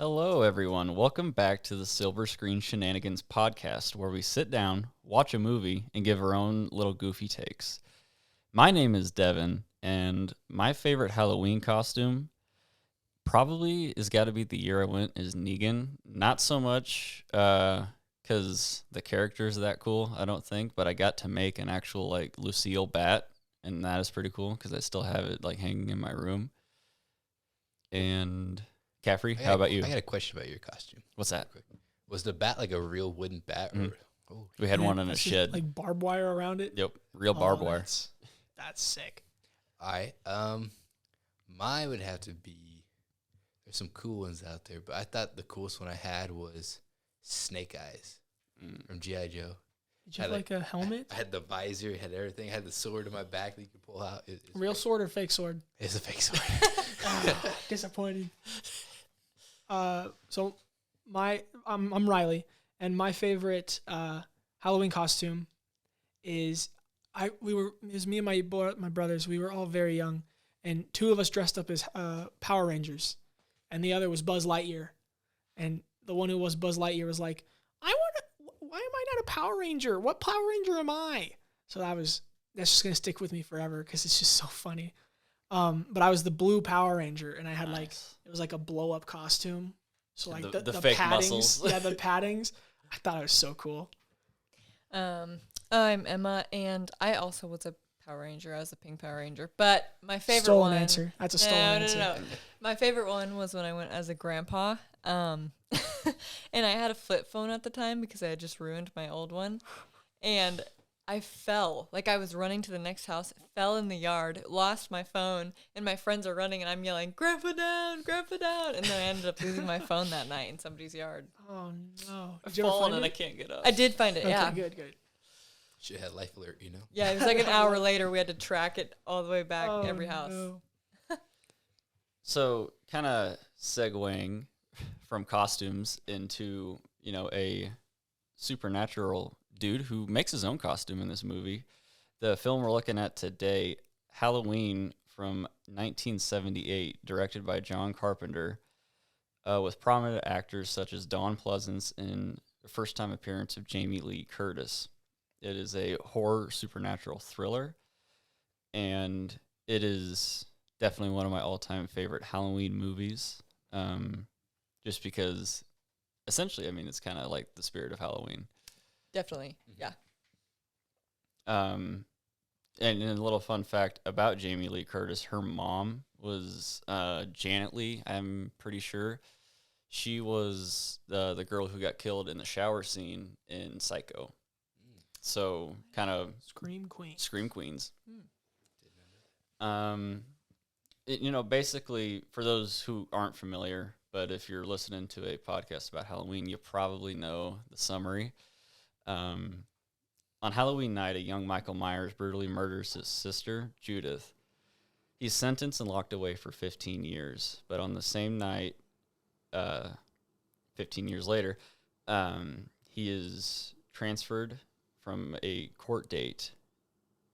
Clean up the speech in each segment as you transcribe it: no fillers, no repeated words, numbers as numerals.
Hello, everyone. Welcome back to the Silver Screen Shenanigans podcast, where we sit down, watch a movie, and give our own little goofy takes. My name is Devin, and my favorite Halloween costume probably has got to be the year I went is Negan. Not so much because the character is that cool, I don't think, but I got to make an actual like Lucille bat, and that is pretty cool because I still have it like hanging in my room. And Caffrey, how about you? I got a question about your costume. What's that? Was the bat like a real wooden bat? Or, oh, We had one in a shed. Like barbed wire around it? Yep, real barbed wire. That's sick. all right. Mine would have to be. There's some cool ones out there, but I thought the coolest one I had was Snake Eyes from G.I. Joe. Did you have like a helmet? I had the visor, had everything. I had the sword in my back that you could pull out. Real sword or fake sword? It's a fake sword. Disappointing. So I'm Riley, and my favorite Halloween costume is it was me and my brothers. We were all very young, and two of us dressed up as Power Rangers, and the other was Buzz Lightyear. And the one who was Buzz Lightyear was like, why am I not a Power Ranger? What Power Ranger am I? So that's just gonna stick with me forever because it's just so funny. But I was the blue Power Ranger, and I had it was like a blow up costume. So like the fake paddings, muscles. yeah, the paddings. I thought it was so cool. I'm Emma, and I also was a Power Ranger. I was a pink Power Ranger, but my favorite Stolen one. answer. That's a stolen answer. No. My favorite one was when I went as a grandpa. And I had a flip phone at the time because I had just ruined my old one, and I fell. Like I was running to the next house, fell in the yard, lost my phone, and my friends are running, and I'm yelling, "Grandpa down, Grandpa down!" And then I ended up losing my phone that night in somebody's yard. Oh no! I've Did you ever fallen find and I it? can't get up. I did find it. Okay, Yeah, good. Should have had life alert, you know. Yeah, it was like an hour later. We had to track it all the way back Oh, every house. no. So, kind of segueing from costumes into, a supernatural dude who makes his own costume in this movie. The film we're looking at today, Halloween from 1978, directed by John Carpenter, with prominent actors such as Dawn Pleasance and the first-time appearance of Jamie Lee Curtis. It is a horror supernatural thriller, and it is definitely one of my all-time favorite Halloween movies, just because, essentially, it's kind of like the spirit of Halloween. Definitely, yeah. And a little fun fact about Jamie Lee Curtis, her mom was Janet Leigh, I'm pretty sure. She was the girl who got killed in the shower scene in Psycho. So, kind of... Scream Queen. Scream Queens. Basically, for those who aren't familiar, but if you're listening to a podcast about Halloween, you probably know the summary. On Halloween night, a young Michael Myers brutally murders his sister, Judith. He's sentenced and locked away for 15 years. But on the same night, 15 years later, he is transferred from a court date.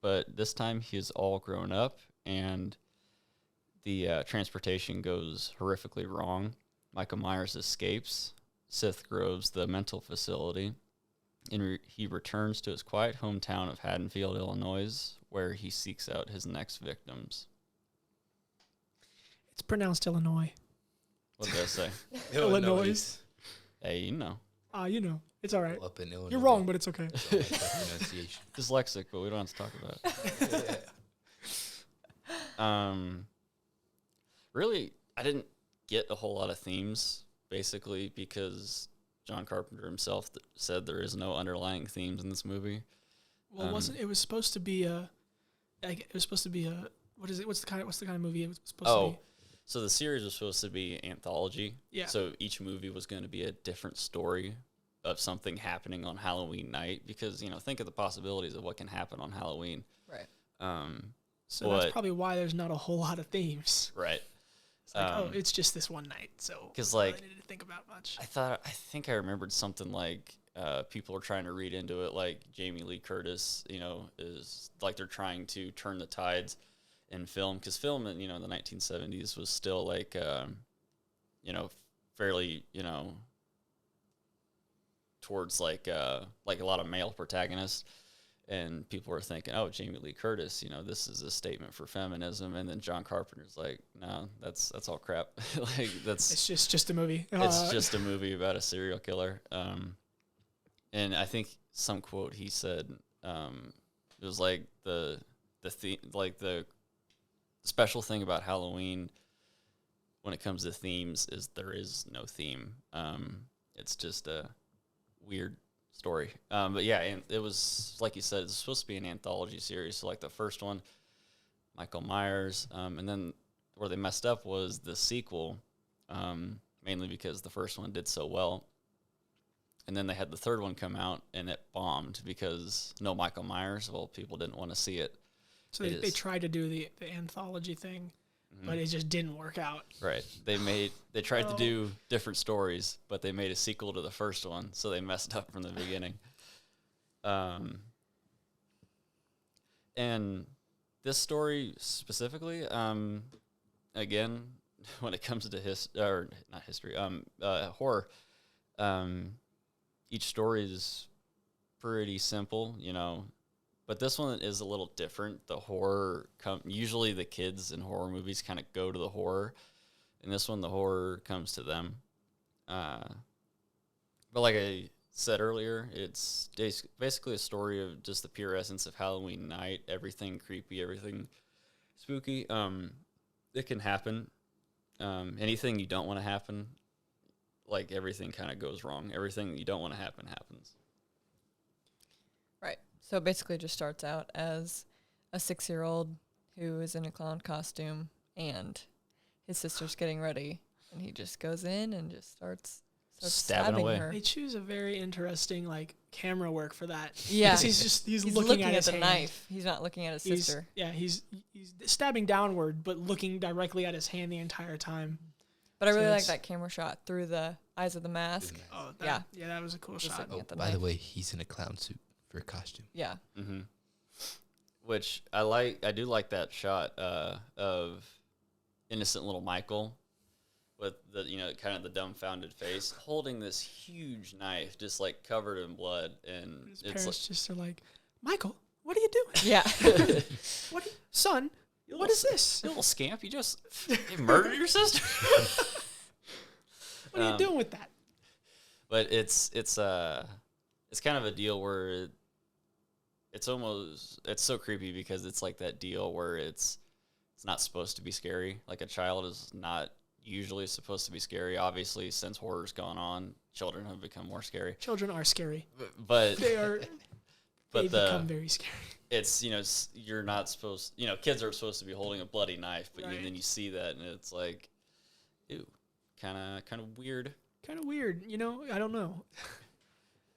But this time, he is all grown up, and the transportation goes horrifically wrong. Michael Myers escapes Sith Grove's the mental facility, and he returns to his quiet hometown of Haddonfield, Illinois, where he seeks out his next victims. It's pronounced Illinois. What did I say? Illinois. Hey, you know. It's all right. Up in Illinois. You're wrong, but it's okay. Pronunciation. Dyslexic, but we don't have to talk about it. Really, I didn't get a whole lot of themes, basically, because John Carpenter himself said there is no underlying themes in this movie. Well, it was supposed to be a what is it? What's the kind of movie it was supposed to be? So the series was supposed to be anthology. Yeah. So each movie was going to be a different story of something happening on Halloween night, because, think of the possibilities of what can happen on Halloween. Right. So that's probably why there's not a whole lot of themes. Right. It's like, it's just this one night, so because I didn't need to think about much. I think I remembered something like people are trying to read into it, like Jamie Lee Curtis, is like they're trying to turn the tides in film, because film in the 1970s was still like fairly, towards like a lot of male protagonists. And people were thinking, oh, Jamie Lee Curtis, this is a statement for feminism. And then John Carpenter's like, no, that's all crap. Like It's just a movie. It's just a movie about a serial killer. And I think some quote he said, it was like the special thing about Halloween when it comes to themes is there is no theme. It's just a weird story. But yeah, and it was, like you said, it's supposed to be an anthology series. So like the first one, Michael Myers, and then where they messed up was the sequel, mainly because the first one did so well. And then they had the third one come out and it bombed because no Michael Myers. Well, people didn't want to see it. So they tried to do the anthology thing, but it just didn't work out. Right. They tried to do different stories, but they made a sequel to the first one, so they messed up from the beginning. And this story specifically, again, when it comes to horror, each story is pretty simple, but this one is a little different. The horror, usually the kids in horror movies kind of go to the horror. In this one, the horror comes to them. But like I said earlier, it's basically a story of just the pure essence of Halloween night. Everything creepy, everything spooky. It can happen. Anything you don't want to happen, like everything kind of goes wrong. Everything you don't want to happen happens. Right. So it basically just starts out as a 6-year-old who is in a clown costume and his sister's getting ready, and he just goes in and just starts stabbing away. her. They choose a very interesting camera work for that. Yeah. He's looking at his the hand. knife. He's not looking at his sister. He's stabbing downward, but looking directly at his hand the entire time. But I really like that camera shot through the eyes of the mask. Oh, yeah, that was a cool shot. By the way, he's in a clown suit for a costume. Yeah. Mm-hmm. Which I like. I do like that shot of innocent little Michael with the kind of the dumbfounded face holding this huge knife just like covered in blood, and His it's parents just are like, Michael, what are you doing? Yeah. Son, what is this? You little scamp, you murdered your sister. What are you doing with that? But it's kind of a deal where it's so creepy because it's like that deal where it's not supposed to be scary. Like a child is not usually supposed to be scary. Obviously, since horror's gone on, children have become more scary. Children are scary. But They become very scary. It's you're not supposed. Kids are supposed to be holding a bloody knife, but then you see that and it's like, ew, kind of weird. Kind of weird, I don't know.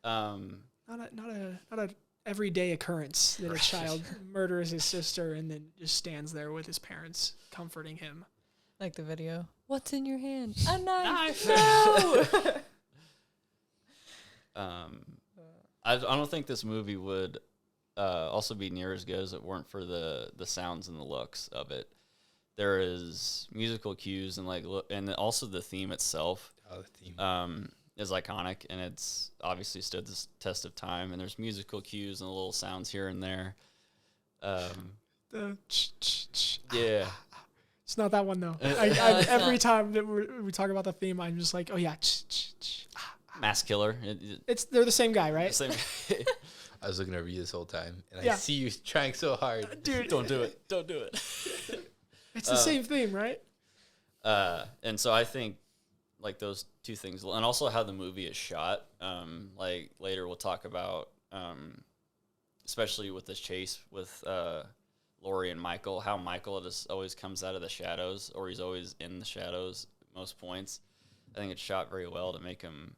Not a everyday occurrence that a child murders his sister and then just stands there with his parents comforting him. Like the video. What's in your hand? A knife. No. I don't think this movie would also be near as good as it weren't for the sounds and the looks of it. There is musical cues and also the theme itself. Oh, the theme. Is iconic, and it's obviously stood the test of time, and there's musical cues and little sounds here and there. The Yeah. It's not that one, though. Every time that we talk about the theme, I'm just like, oh, yeah. Mass Killer. They're the same guy, right? Same. I was looking over you this whole time, and I see you trying so hard. Dude. Don't do it. Don't do it. It's the same theme, right? And so I think like those two things, and also how the movie is shot. Like later we'll talk about, especially with this chase with Laurie and Michael, how Michael just always comes out of the shadows, or he's always in the shadows at most points. I think it's shot very well to make him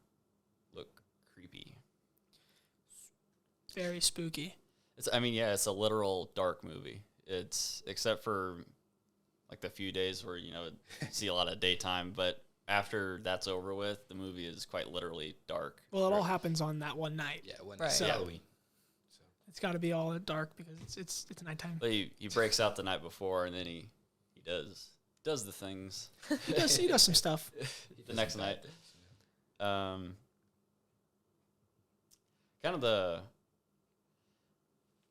look creepy. Very spooky. It's a literal dark movie. It's except for like the few days where you see a lot of daytime, but after that's over with, the movie is quite literally dark. Well, it all happens on that one night. Yeah, Right. Halloween. So. It's got to be all dark because it's nighttime. But he breaks out the night before, and then he does does the things. He does some stuff. The next night. Kind of the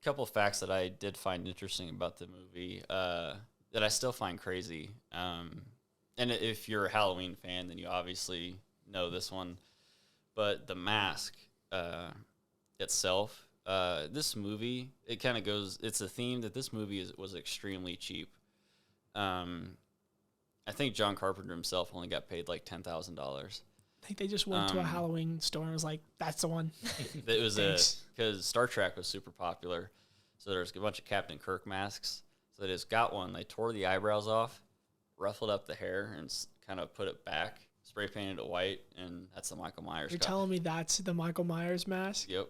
couple of facts that I did find interesting about the movie that I still find crazy. And if you're a Halloween fan, then you obviously know this one. But the mask itself, this movie, it kind of goes, it's a theme that this movie was extremely cheap. I think John Carpenter himself only got paid like $10,000. I think they just went to a Halloween store and was like, that's the one. It was because Star Trek was super popular. So there's a bunch of Captain Kirk masks. So they just got one. They tore the eyebrows off, ruffled up the hair, and kind of put it back, spray painted it white, and that's the Michael Myers. You're telling me that's the Michael Myers mask? Yep.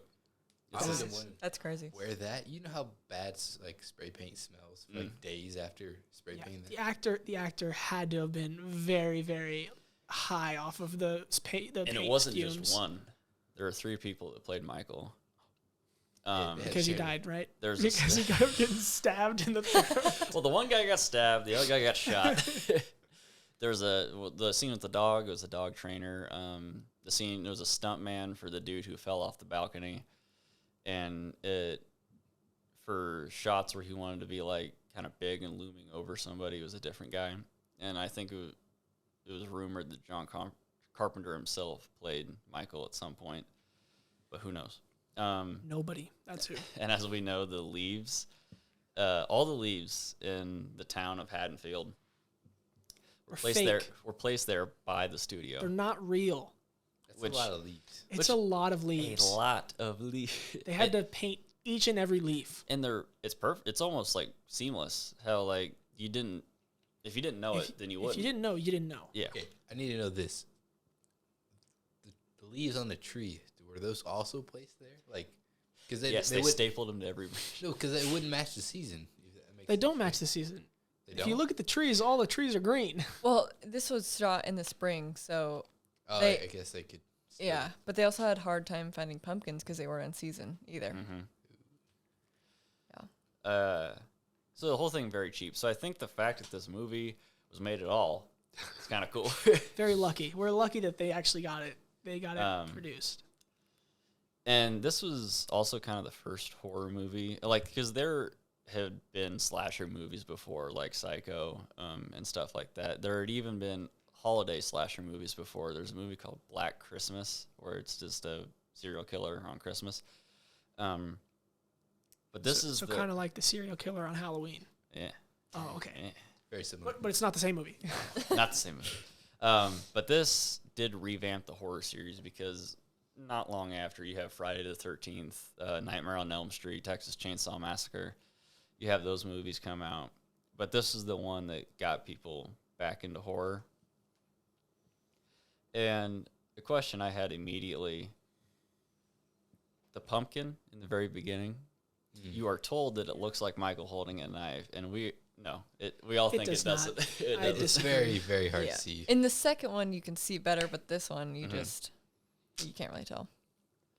That's crazy. Wear that. You know how bad like spray paint smells for like days after spray painting. The actor had to have been very, very high off of the paint. And it wasn't just one. There were 3 people that played Michael. Because he died, right? Because he got getting stabbed in the throat. Well, the one guy got stabbed. The other guy got shot. There's the scene with the dog. It was a dog trainer. The scene, it was a stunt man for the dude who fell off the balcony. And for shots where he wanted to be like kind of big and looming over somebody, it was a different guy. And I think it was rumored that John Carpenter himself played Michael at some point, but who knows? Nobody. That's who. And as we know, the leaves, all the leaves in the town of Haddonfield were placed there by the studio. They're not real. That's a lot of leaves. It's a lot of leaves. A lot of leaves. They had to paint each and every leaf. And it's perfect. It's almost like seamless. How like if you didn't know it, then you wouldn't. If you didn't know, you didn't know. Yeah. Okay, I need to know this. The leaves on the tree, were those also placed there? Like, because they stapled them to every. No, because it wouldn't match the season. They don't match the season. If you look at the trees, all the trees are green. Well, this was shot in the spring, so. I guess they could. Yeah, but they also had a hard time finding pumpkins because they weren't in season either. Mm-hmm. Yeah. So the whole thing very cheap. So I think the fact that this movie was made at all is kind of cool. Very lucky. We're lucky that they actually got it. They got it produced. And this was also kind of the first horror movie, like because there had been slasher movies before, like Psycho, and stuff like that. There had even been holiday slasher movies before. There's a movie called Black Christmas where it's just a serial killer on Christmas. But this is kind of like the serial killer on Halloween. Yeah. Oh, okay. Yeah. Very similar. But it's not the same movie. Not the same movie. But this did revamp the horror series because not long after you have Friday the 13th, Nightmare on Elm Street, Texas Chainsaw Massacre. You have those movies come out. But this is the one that got people back into horror. And the question I had immediately, the pumpkin in the very beginning, you are told that it looks like Michael holding a knife, and we all think it doesn't. It's very, very hard to see. In the second one, you can see better, but this one, you can't really tell.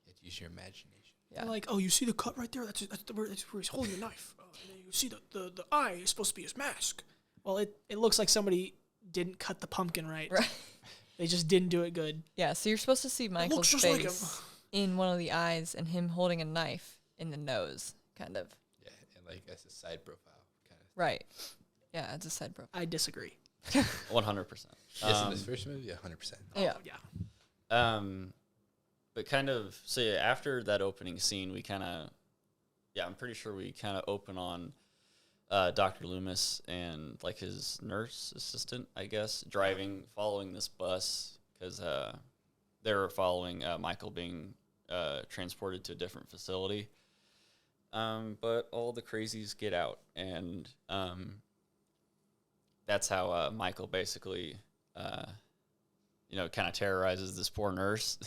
You have to use your imagination. Yeah. They're like, oh, you see the cut right there? That's where he's holding the knife. And then you see the eye is supposed to be his mask. Well, it looks like somebody didn't cut the pumpkin right. Right. They just didn't do it good. Yeah, so you're supposed to see Michael's face in one of the eyes and him holding a knife in the nose, kind of. Yeah, and like that's a side profile, kind of. Right. Yeah, it's a side profile. I disagree. 100%. Yes, in this first movie, 100%. Yeah. Yeah. But kind of, so yeah, after that opening scene, we kind of, I'm pretty sure we kind of open on Dr. Loomis and like his nurse assistant, I guess, following this bus because they were following Michael being transported to a different facility. But all the crazies get out, and that's how Michael basically, kind of terrorizes this poor nurse.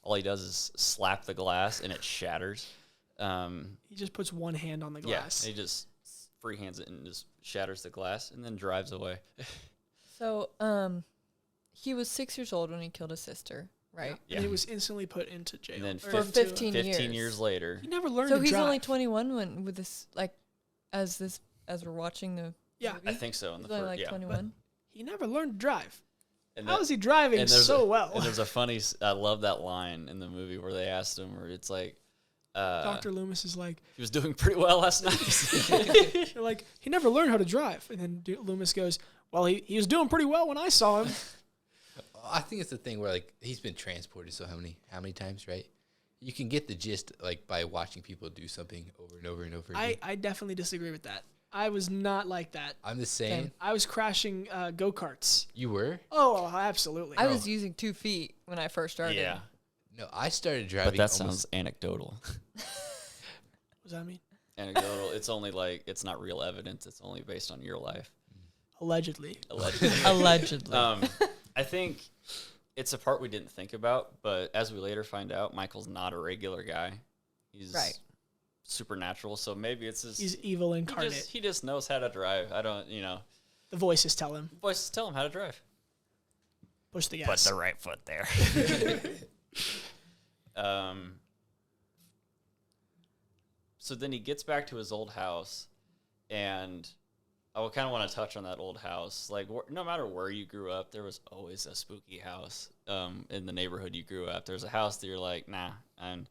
All he does is slap the glass, and it shatters. He just puts one hand on the glass. Yeah, he just free hands it and just shatters the glass, and then drives away. So, he was 6 years old when he killed his sister, right? Yeah. And he was instantly put into jail. And then for 15 years later. He never learned so to he's drive. only 21 when with this, like, as we're watching the Yeah. movie? I think so. He's only like 21? he never learned to drive. And How is he driving so well? And there's a funny, I love that line in the movie where they asked him, where it's like, Dr. Loomis is like, he was doing pretty well last night. they're like, he never learned how to drive. And then Loomis goes, well, he was doing pretty well when I saw him. I think it's the thing where like he's been transported so how many times, right? You can get the gist like by watching people do something over and over and over again. I definitely disagree with that. I was not like that. I'm just saying. I was crashing go-karts. You were? Oh, absolutely. I was using 2 feet when I first started. Yeah. No, I started driving. But that sounds anecdotal. What does that mean? Anecdotal. It's only like, it's not real evidence. It's only based on your life. Allegedly. Allegedly. I think it's a part we didn't think about, but as we later find out, Michael's not a regular guy. He's supernatural, so maybe it's his... He's evil incarnate. He just knows how to drive. I don't, The voices tell him. Voices tell him how to drive. Push the gas. Put the right foot there. So then he gets back to his old house, and I kind of want to touch on that old house. Like, no matter where you grew up, there was always a spooky house in the neighborhood you grew up. There's a house that you're like, nah, I'm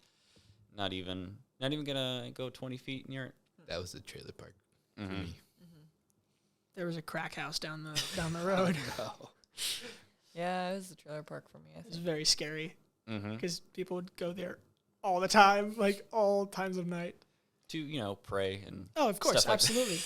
not even gonna go 20 feet near it. That was the trailer park for me. Mm-hmm. There was a crack house down the road. No. Yeah, it was the trailer park for me, I It was think. very scary Mm-hmm. because people would go there all the time, like all times of night. To, pray and Oh, of course, stuff like absolutely.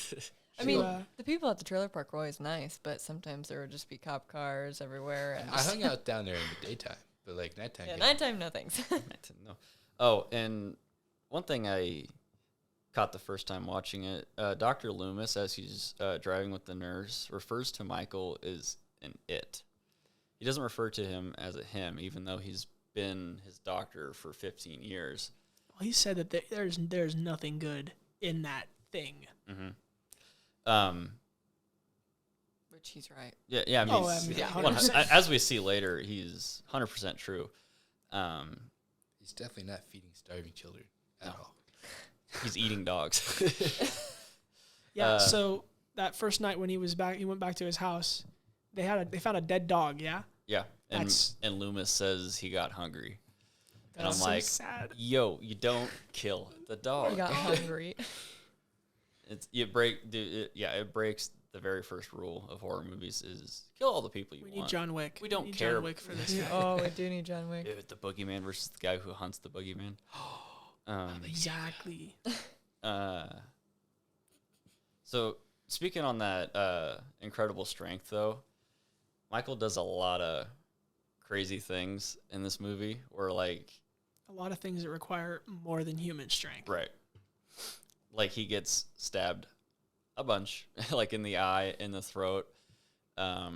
I mean, To, the people at the trailer park were always nice, but sometimes there would just be cop cars everywhere. And I hung out down there in the daytime, but like nighttime. yeah, nighttime, no thanks. I didn't know. Oh, and one thing I caught the first time watching it, Dr. Loomis, as he's driving with the nurse, refers to Michael as an it. He doesn't refer to him as a him, even though he's been his doctor for 15 years. well, he said that there's nothing good in that thing. Mm-hmm. Which he's right. Yeah. I mean, Oh, I mean, yeah, 100%. as we see later, he's 100% true. He's definitely not feeding starving children at all. He's eating dogs. Yeah. So that first night when he went back to his house. They found a dead dog. Yeah. Yeah, and That's- Loomis says he got hungry, and I'm That's so like, sad. yo, you don't kill the dog. I got hungry. It breaks the very first rule of horror movies is kill all the people you We want. need John Wick. We don't need care. John Wick for this. Oh, we do need John Wick. The boogeyman versus the guy who hunts the boogeyman. Exactly. So speaking on that incredible strength, though, Michael does a lot of crazy things in this movie where, like... A lot of things that require more than human strength. Right. Like, he gets stabbed a bunch, like in the eye, in the throat. I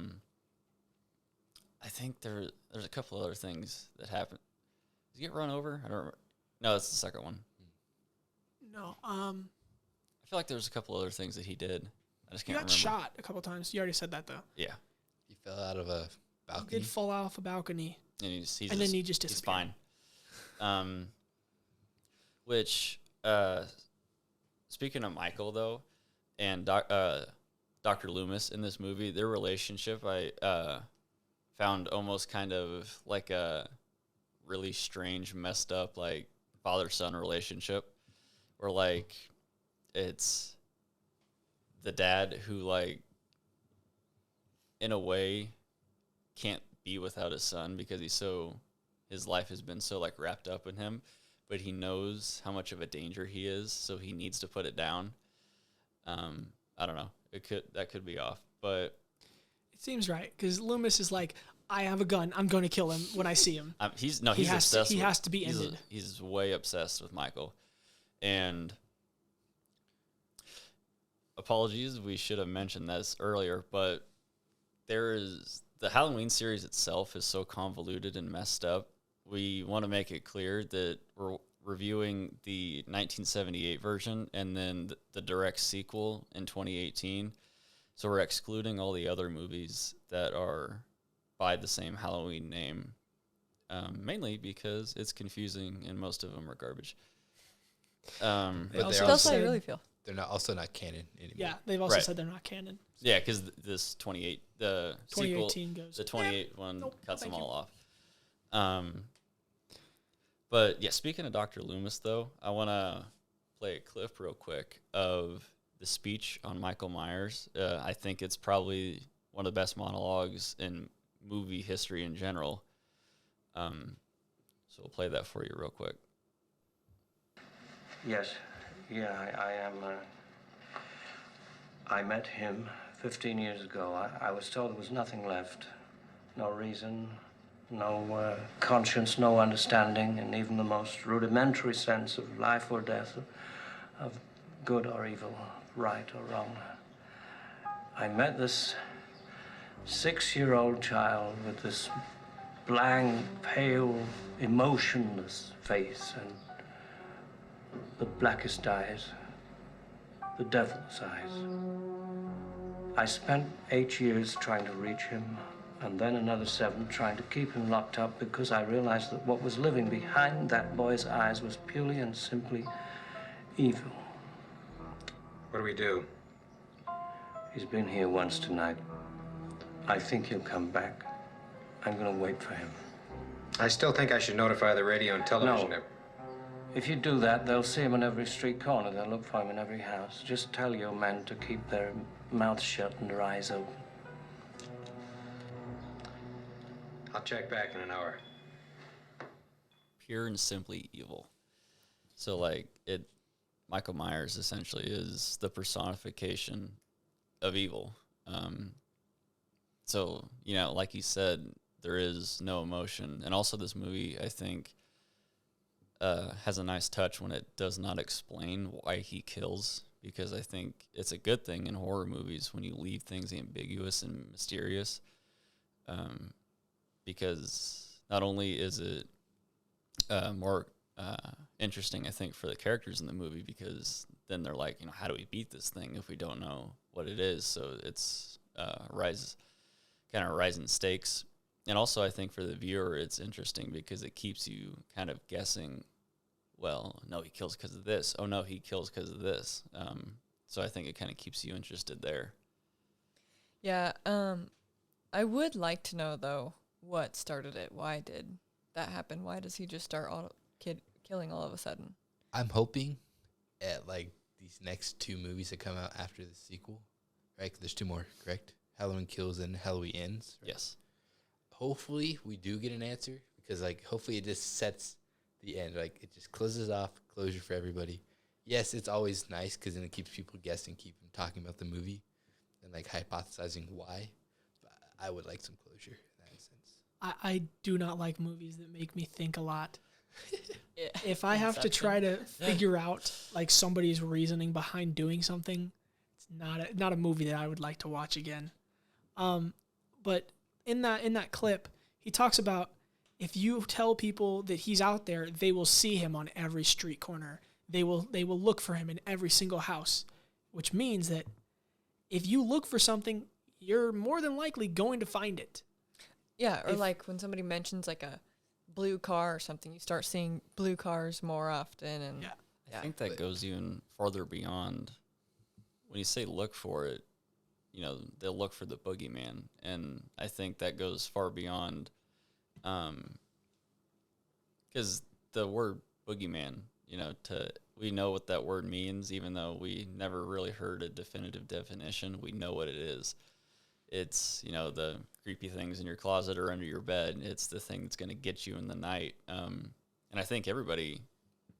think there's a couple other things that happen. Does he get run over? I don't remember. No, that's the second one. No. I feel like there's a couple other things that he did. I just He can't got remember. shot a couple times. You already said that though. Yeah. He fell out of a He balcony. did fall off a balcony. And then he just he's disappeared. fine. Which, speaking of Michael, though, and Dr. Loomis in this movie, their relationship, I found almost kind of like a really strange, messed up, like, father-son relationship, where, like, it's the dad who, like, in a way can't be without his son because his life has been so, like, wrapped up in him, but he knows how much of a danger he is, so he needs to put it down. I don't know. That could be off, but It seems right because Loomis is like, I have a gun. I'm going to kill him when I see him. he's He obsessed. has to be ended. He's way obsessed with Michael, and apologies, we should have mentioned this earlier, but the Halloween series itself is so convoluted and messed up. We want to make it clear that we're reviewing the 1978 version and then the direct sequel in 2018. So we're excluding all the other movies that are by the same Halloween name, mainly because it's confusing and most of them are garbage. But That's they're how also I really feel. they're not canon anymore. Yeah, they've also Right. said they're not canon. Yeah, because this 28, the sequel, 2018 goes. the 28 one nope, cuts them thank you. all off. But yeah, speaking of Dr. Loomis, though, I want to play a clip real quick of the speech on Michael Myers. I think it's probably one of the best monologues in movie history in general. So we'll play that for you real quick. Yes, yeah, I am. I met him 15 years ago. I was told there was nothing left. No reason, no conscience, no understanding, and even the most rudimentary sense of life or death, of good or evil, right or wrong. I met this 6-year-old child with this blank, pale, emotionless face and the blackest eyes, the devil's eyes. I spent 8 years trying to reach him, and then another 7 trying to keep him locked up because I realized that what was living behind that boy's eyes was purely and simply evil. What do we do? He's been here once tonight. I think he'll come back. I'm gonna wait for him. I still think I should notify the radio and television. No. If you do that, they'll see him on every street corner. They'll look for him in every house. Just tell your men to keep their mouths shut and their eyes open. I'll check back in an hour. Pure and simply evil. So like Michael Myers essentially is the personification of evil. So, you know, like you said, there is no emotion. And also this movie, I think, has a nice touch when it does not explain why he kills, because I think it's a good thing in horror movies when you leave things ambiguous and mysterious, because not only is it more interesting, I think, for the characters in the movie, because then they're like, you know, how do we beat this thing if we don't know what it is? So it's rising stakes. And also I think for the viewer, it's interesting because it keeps you kind of guessing, well, no, he kills because of this. Oh, no, he kills because of this. So I think it kind of keeps you interested there. Yeah, I would like to know, though, what started it. Why did that happen? Why does he just start killing all of a sudden? I'm hoping at, like, these next 2 movies that come out after the sequel, right? 'Cause there's 2 more, correct? Halloween Kills and Halloween Ends. Right? Yes. Hopefully we do get an answer, because, like, hopefully it just sets the end. Like, it just closes off, closure for everybody. Yes, it's always nice because then it keeps people guessing, keep them talking about the movie and, like, hypothesizing why. But I would like some closure in that sense. I do not like movies that make me think a lot. Yeah. If I have to try to figure out like somebody's reasoning behind doing something, it's not a movie that I would like to watch again. But in that clip, he talks about if you tell people that he's out there, they will see him on every street corner. They will look for him in every single house, which means that if you look for something, you're more than likely going to find it. Yeah, or like when somebody mentions like a blue car or something, you start seeing blue cars more often. And I think that goes even farther beyond. When you say look for it, you know, they'll look for the boogeyman. And I think that goes far beyond, because the word boogeyman, you know, we know what that word means, even though we never really heard a definitive definition. We know what it is. It's, you know, the creepy things in your closet or under your bed. It's the thing that's going to get you in the night. And I think everybody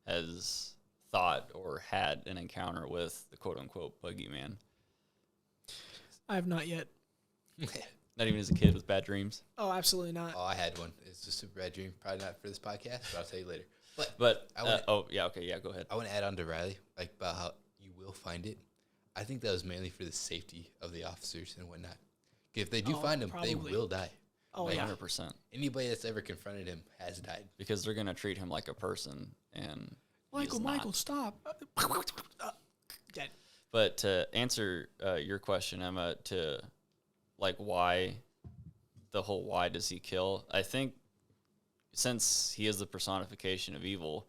has thought or had an encounter with the quote-unquote boogeyman. I have not yet. Not even as a kid with bad dreams. Oh, absolutely not. Oh, I had one. It's just a bad dream. Probably not for this podcast, but I'll tell you later. But I wanna- go ahead. I want to add on to Riley, like, about how you will find it. I think that was mainly for the safety of the officers and whatnot. If they do find him, they probably. will die. Oh, Like, yeah. 100%. Anybody that's ever confronted him has died. Because they're going to treat him like a person. And he's Michael, not. stop. Dead. But to answer your question, Emma, to like why does he kill? I think since he is the personification of evil,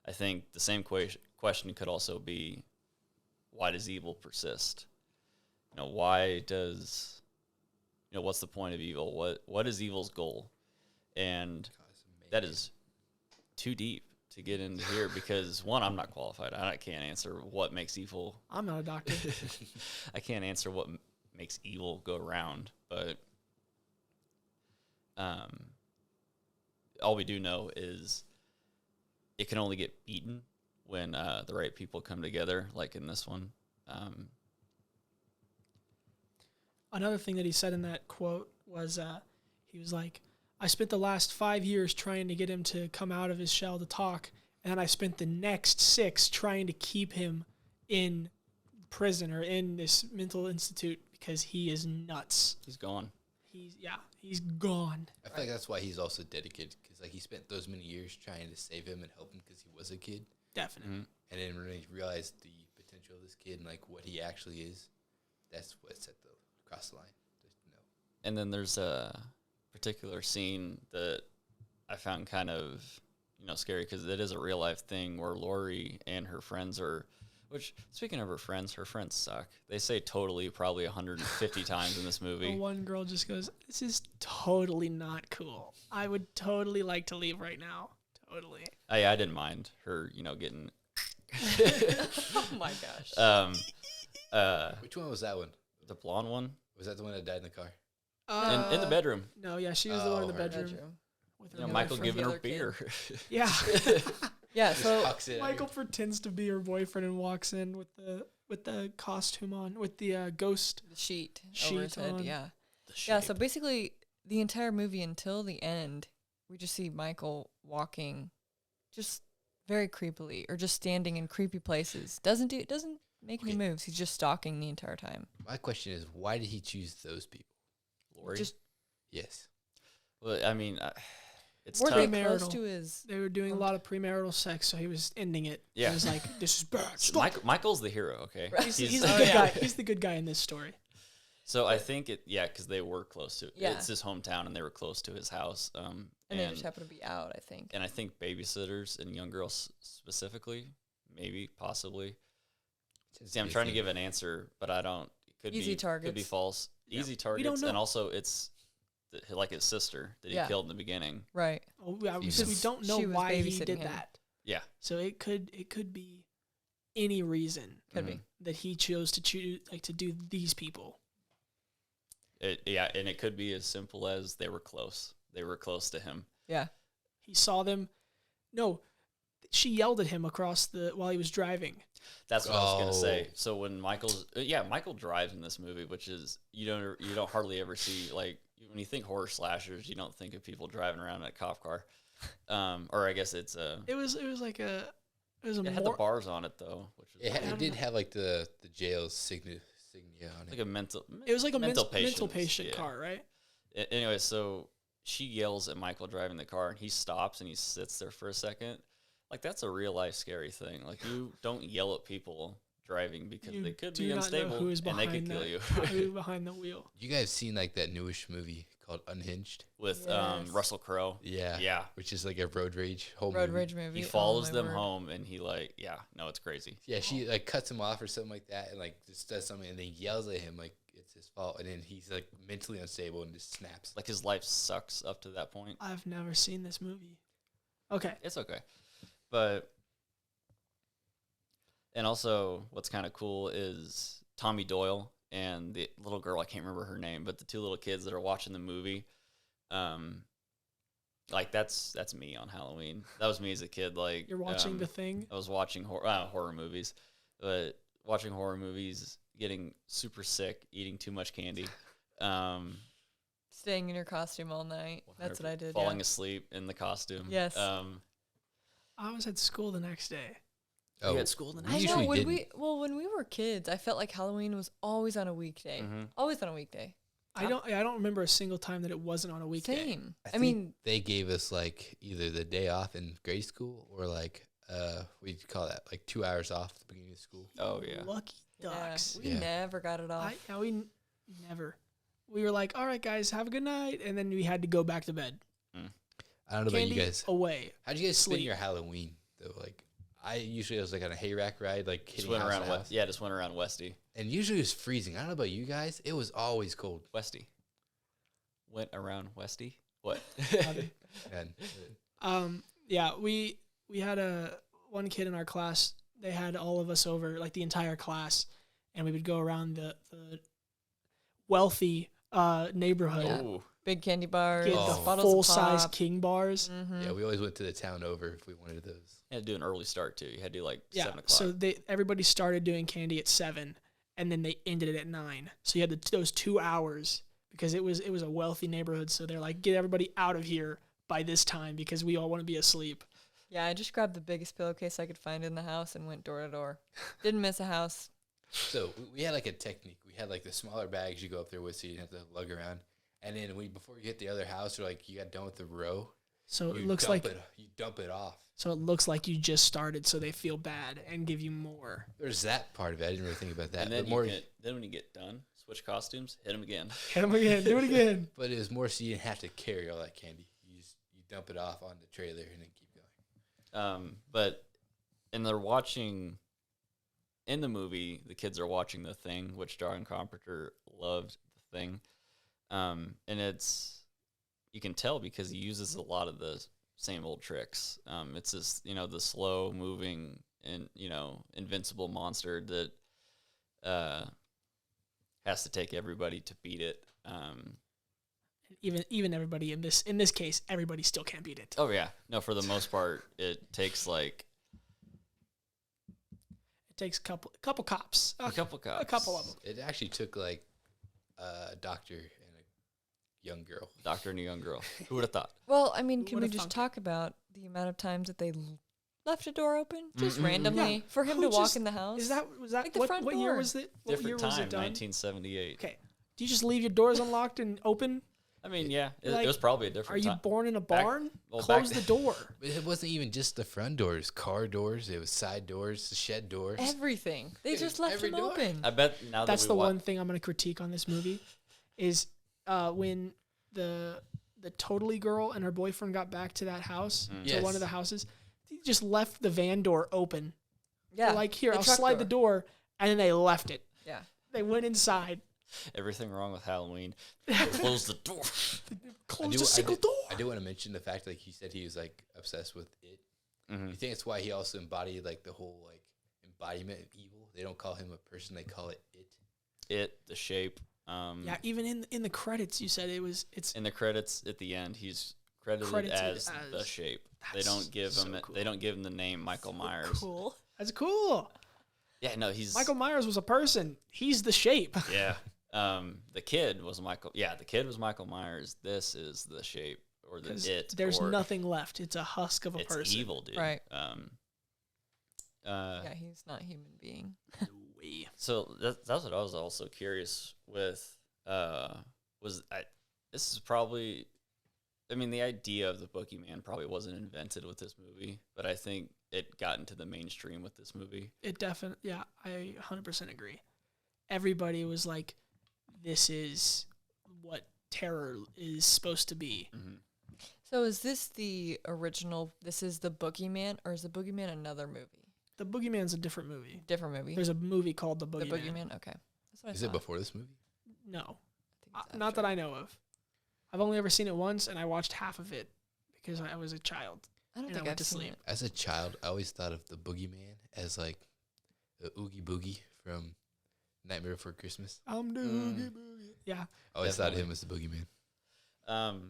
I think the same question could also be, why does evil persist? Why does, what's the point of evil? What is evil's goal? And that is too deep to get into here because, one, I'm not qualified. I can't answer what makes evil. I'm not a doctor. I can't answer what makes evil go around, but all we do know is it can only get beaten when the right people come together, like in this one. Another thing that he said in that quote was he was like, I spent the last 5 years trying to get him to come out of his shell to talk, and then I spent the next 6 trying to keep him in prison or in this mental institute because he is nuts. He's gone. He's gone. I feel like that's why he's also dedicated, because like he spent those many years trying to save him and help him because he was a kid, Definitely. and then when he realized the potential of this kid and like what he actually is, that's what set the across the line. And then there's a particular scene that I found kind of, scary because it is a real life thing where Lori and her friends are, which, speaking of her friends suck. They say totally probably 150 times in this movie. The one girl just goes, this is totally not cool. I would totally like to leave right now. Totally. I didn't mind her, getting. Oh my gosh. Which one was that one? The blonde one? Was that the one that died in the car? In the bedroom. No, yeah, she was the one in the her bedroom. With her Michael boyfriend. giving her other kid. beer. Yeah. Yeah, so Hucks it at Michael her. pretends to be her boyfriend and walks in with the costume on, with the ghost. the sheet over Sheet his head, on. yeah. Yeah, so basically the entire movie until the end, we just see Michael walking just very creepily or just standing in creepy places. Doesn't make any moves. He's just stalking the entire time. My question is, why did he choose those people? Lori. Just Yes. Well, I mean, it's were tough. they close Premarital. to his They were doing a lot of premarital sex, so he was ending it. Yeah. He was like, this is bad. Stop. Michael's the hero, okay? He's the good guy. He's the good guy in this story. So I think because they were close to it. Yeah. It's his hometown, and they were close to his house. and they just happened to be out, I think. And I think babysitters and young girls specifically, maybe, possibly. See, I'm trying to give an answer, but I don't. It could Easy be targets. Could be false. Yeah. Easy We targets, don't know. and also it's like his sister that he Yeah. killed in the beginning. Right. Oh, yeah, we Because don't know she was why he babysitting did him. that. Yeah. So it could be any reason Could Mhm. be. that he chose to to do these people. And it could be as simple as they were close. They were close to him. Yeah. He saw them. No, she yelled at him across while he was driving. That's what I was gonna say. Oh. So when Michael drives in this movie, which is you don't hardly ever see, like, when you think horror slashers, you don't think of people driving around in a cop car, or I guess it It was like a had the bars on it though, which was It did have like the jail's insignia on like it. a mental. It was like a mental patient's, patient yeah. car, right? Anyway, so she yells at Michael driving the car, and he stops and he sits there for a second. Like, that's a real life scary thing. Like, you don't yell at people driving because You they could do be not know unstable who is and they could behind kill that- you. who behind the wheel. You guys seen like that newish movie called Unhinged? With Yes. Russell Crowe. Yeah. Yeah. Which is like a road rage Road movie. rage movie. He oh follows my them word. home, and he it's crazy. Yeah, she like cuts him off or something like that, and like just does something, and then yells at him like it's his fault, and then he's like mentally unstable and just snaps. Like, his life sucks up to that point. I've never seen this movie. Okay. It's okay. But, and also what's kind of cool is Tommy Doyle and the little girl, I can't remember her name, but the two little kids that are watching the movie, like, that's me on Halloween. That was me as a kid. Like, You're watching The Thing. I was watching horror movies, but watching horror movies, getting super sick, eating too much candy, Staying in your costume all night. That's what I did. falling Yeah. asleep in the costume. Yes. I was at school the next day. Oh, You had school the we I next know. usually When didn't. when we were kids, I felt like Halloween was always on a weekday. Mhm. Always on a weekday. I don't remember a single time that it wasn't on a weekday. Same. I think mean, they gave us like either the day off in grade school or like we'd call that like 2 hours off at the beginning of school. Oh, yeah. Lucky yeah, ducks. we Yeah. never got it off. Never. We were like, all right, guys, have a good night, and then we had to go back to bed. I don't know Candy about you guys. away. How'd you guys spend sleep. your Halloween though? Like Usually was like on a hayrack ride, like Just hitting went house around. to house. Yeah, just went around Westy. And usually it was freezing. I don't know about you guys. It was always cold. Westy. Went around Westy. What? And Yeah, we had one kid in our class. They had all of us over, like the entire class, and we would go around the wealthy neighborhood. Oh, Big candy bars, Get the Oh. bottles full of size pop. King bars. yeah, we always went to the town over if we wanted those. you had to do an early start too. You had to do like Yeah, 7 o'clock. so everybody started doing candy at 7, and then they ended it at 9. So you had those 2 hours because it was a wealthy neighborhood. So they're like, get everybody out of here by this time because we all want to be asleep. Yeah, I just grabbed the biggest pillowcase I could find in the house and went door to door. Didn't miss a house. So we had like a technique. We had like the smaller bags you go up there with, so you didn't have to lug around. And then before you hit the other house, or like you got done with the row, So you it looks dump like you dump it off. so it looks like you just started, so they feel bad and give you more. There's that part of it. I didn't really think about that. and then, But more, then when you get done, switch costumes, hit them again. Hit 'em again. Do it again. but it was more so you didn't have to carry all that candy. You dump it off on the trailer and then keep going. But and they're watching in the movie. The kids are watching The Thing, which John Carpenter loved. The Thing, and you can tell because he uses a lot of the same old tricks. It's this, the slow moving and invincible monster that has to take everybody to beat it. Even everybody in this case, everybody still can't beat it. Oh yeah, no. For the most part, it takes like It takes a couple cops. a couple cops. A couple of them. It actually took like a doctor and a young girl. Doctor and a young girl. Who would have thought? Well, I mean, can we Would've just thunk it. talk about the amount of times that they left a door open just Mm-mm. randomly Yeah. for him Who to walk just- in the house? Was that Like the what front year door. was it? What year Different was time, it done? 1978. Okay. Do you just leave your doors unlocked and open? I mean, yeah, it Like, was probably a Are different you time. born in a Back- barn? well, Close back- the door. But it wasn't even just the front doors, car doors. It was side doors, the shed doors. Everything. They Yeah, just left every him door. open. I bet now That's that the we one thing I'm going to critique on this movie is when the Totally girl and her boyfriend got back to that house, to Yes. one of the houses, they just left the van door open. Yeah. They're like, here, the I'll truck slide the door. And then they left it. Yeah. They went inside, everything wrong with Halloween. Close the door. closed a single door. I do want to mention the fact, like he said, he was like obsessed with it. Mhm. You think it's why he also embodied like the whole like embodiment of evil? They don't call him a person; they call it it. It, the shape. Yeah, even in the credits, you said it's In the credits at the end, he's credited, Credited as as- the shape. They That's don't give so him. cool. They don't give him the name Michael Myers. Cool. that's cool. Yeah, no, he's Michael Myers was a person. He's the shape. Yeah. The kid was Michael. Yeah, the kid was Michael Myers. This is the shape or the 'Cause it. there's or nothing left. It's a husk of a It's person. evil, dude. Right. Yeah. He's not a human being. So that's what I was also curious with. This is probably. I mean, the idea of the Boogie Man probably wasn't invented with this movie, but I think it got into the mainstream with this movie. It definitely, yeah, I 100% agree. Everybody was like, this is what terror is supposed to be. So is this the original? This is the Boogeyman, or is the Boogeyman another movie? The Boogeyman's a different movie. Different movie. There's a movie called The the Boogeyman. Boogeyman. Okay. That's what I Is it thought. before this movie? No, I think it's not after. that I know of. I've only ever seen it once, and I watched half of it because I was a child. I don't and think I went I've to seen sleep. it. As a child, I always thought of the Boogeyman as like the Oogie Boogie from Nightmare Before Christmas. I'm the Oogie Boogie. Yeah, I always thought of Definitely. him as the Boogeyman.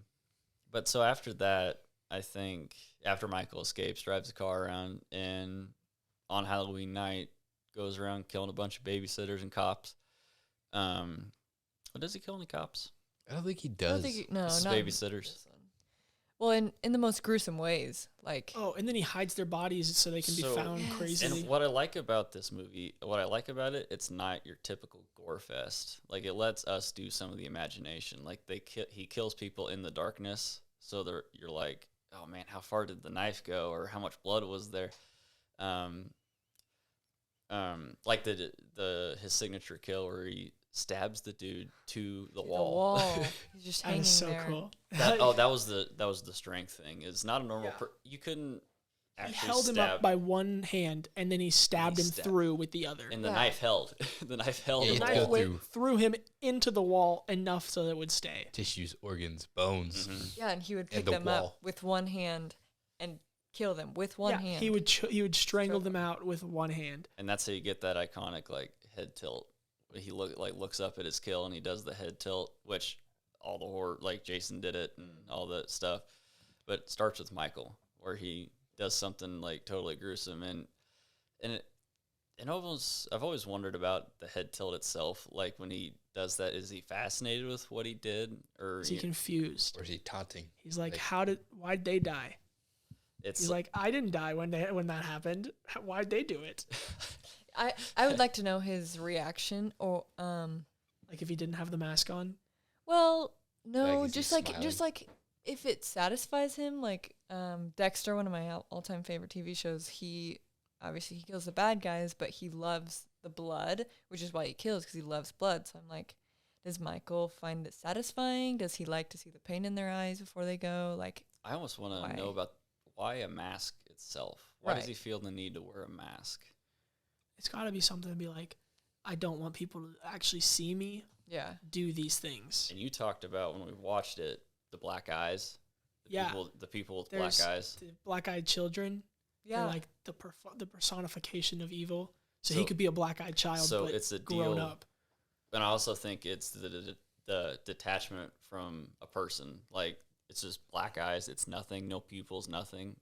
But so after that, I think after Michael escapes, drives the car around, and on Halloween night goes around killing a bunch of babysitters and cops. What does he kill any cops? I don't think he I don't does. think no, Just not in babysitters. this one. Well, in the most gruesome ways, like Oh, and then he hides their bodies so they can be So- found Yes. crazily. And what I like about this movie, what I like about it, it's not your typical gore fest. Like it lets us do some of the imagination. Like he kills people in the darkness, so you're like, oh man, how far did the knife go, or how much blood was there? Like his signature kill where he stabs the dude to the the wall. wall. He's just That hanging is so there. cool. That was the strength thing. It's not a normal. Yeah. You couldn't. He actually held him up by one hand, and then he stabbed him through with the other. And the knife held. The knife held. Yeah, him. you The have to knife go went through through him into the wall enough so that it would stay. tissues, organs, bones. Yeah, and he would pick the them wall. up with one hand and kill them with one hand. He would strangle them out with one hand. And that's how you get that iconic like head tilt. He looks up at his kill and he does the head tilt, which all the horror, like Jason did it and all that stuff. But it starts with Michael, where he does something like totally gruesome, and I've always wondered about the head tilt itself. Like when he does that, is he fascinated with what he did, or Is he confused? Or is he taunting? He's like, why'd they die? He's like, I didn't die when that happened. Why'd they do it? I would like to know his reaction, or Like if he didn't have the mask on. well, no, Like, is he just like if it satisfies him, like Dexter, one of my all-time favorite TV shows. He obviously kills the bad guys, but he loves the blood, which is why he kills, because he loves blood. So I'm like, does Michael find it satisfying? Does he like to see the pain in their eyes before they go? Like, I almost want Why? to know about why a mask itself. Why does Right. he feel the need to wear a mask? It's got to be something to be like, I don't want people to actually see me yeah, do these things. And you talked about when we watched it, the black eyes. Yeah. The people with There's black eyes. the black-eyed children. yeah, They're like the personification of evil. So So- he could be a black-eyed child, so but it's a grown deal- up. And I also think it's the detachment from a person. Like it's just black eyes. It's nothing. No pupils. Nothing.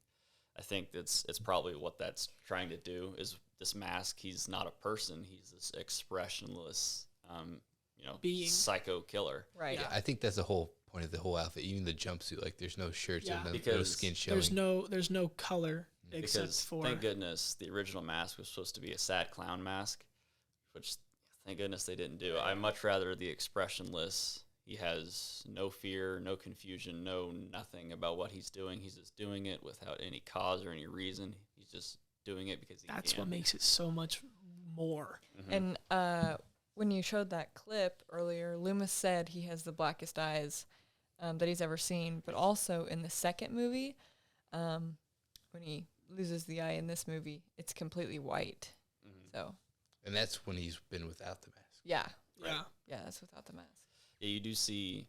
I think it's probably what that's trying to do. Is this mask? He's not a person. He's this expressionless, Being. psycho killer. right. Yeah. I think that's the whole point of the whole outfit. Even the jumpsuit, like there's no shirts Yeah. and no Because skin showing. There's no color except Because for thank goodness the original mask was supposed to be a sad clown mask, which thank goodness they didn't do. I much rather the expressionless. He has no fear, no confusion, no nothing about what he's doing. He's just doing it without any cause or any reason. He's just doing it because he that's can. what makes it so much more. Mhm. And when you showed that clip earlier, Loomis said he has the blackest eyes that he's ever seen. But also in the second movie, when he loses the eye in this movie, it's completely white. Mhm. So And that's when he's been without the mask. yeah, Yeah. yeah, that's without the mask. Yeah, you do see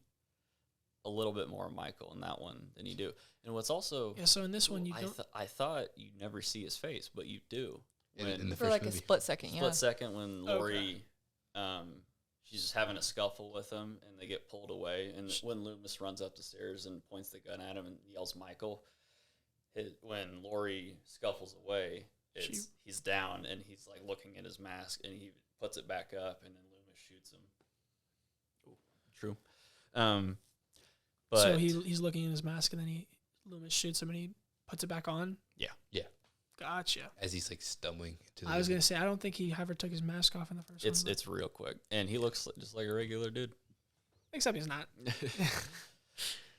a little bit more of Michael in that one than you do. And what's also Yeah, so in this one you don't I thought you never see his face, but you do. In the For first like movie. a split second, Split yeah. second when Okay. Lori, she's just having a scuffle with him, and they get pulled away. And when Loomis runs up the stairs and points the gun at him and yells "Michael," when Lori scuffles away, he's down and he's like looking at his mask, and he puts it back up, and then Loomis shoots him. Ooh, true. But so he's looking at his mask and then Loomis shoots him and he puts it back on. Yeah. Yeah. Gotcha. As he's like stumbling to the I was gonna say I don't think he ever took his mask off in the first one. it's real quick, and he looks just like a regular dude. Except he's not.